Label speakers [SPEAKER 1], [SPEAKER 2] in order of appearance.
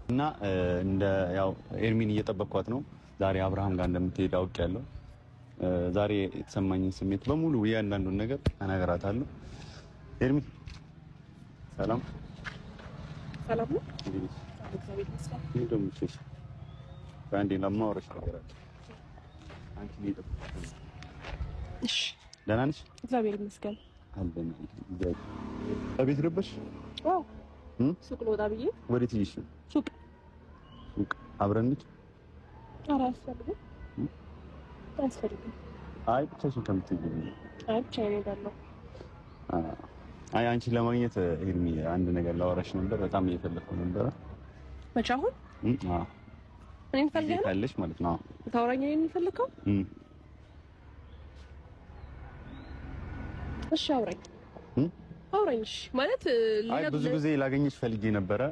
[SPEAKER 1] እና እንደ ያው ኤርሚን እየጠበቅኳት ነው። ዛሬ አብርሃም ጋር እንደምትሄድ አውቄያለሁ። ዛሬ የተሰማኝን ስሜት በሙሉ እያንዳንዱን ነገር እነግራታለሁ። ኤርሚ ሰላም
[SPEAKER 2] ሰላም ነው።
[SPEAKER 1] ባንዴ ለማውራሽ ነገር አለ። አንቺ እሺ፣ ደህና ነሽ?
[SPEAKER 2] እግዚአብሔር ይመስገን
[SPEAKER 1] አለን። አቤት ረበሽ?
[SPEAKER 2] አዎ፣ ሱቅ ልወጣ ብዬ።
[SPEAKER 1] ወዴት ይሽ?
[SPEAKER 2] ሱቅ
[SPEAKER 1] አብረን እንሂድ።
[SPEAKER 2] ኧረ አያስፈልግም።
[SPEAKER 1] አይ ብቻሽን ከምትሄጂ።
[SPEAKER 2] አይ ብቻዬን እሄዳለሁ።
[SPEAKER 1] አይ አንቺን ለማግኘት ኤርሚ አንድ ነገር ላወራሽ ነበር። በጣም እየፈለኩ ነበር።
[SPEAKER 2] መቼ? አሁን?
[SPEAKER 1] አዎ
[SPEAKER 2] እኔን ፈልገህ
[SPEAKER 1] ካለሽ ማለት ነው።
[SPEAKER 2] ታወራኝ እኔን ፈልገው? እሺ አውራኝ። አውራኝ። እሺ ማለት
[SPEAKER 1] አይ ብዙ ጊዜ ላገኝሽ ፈልጌ ነበረ።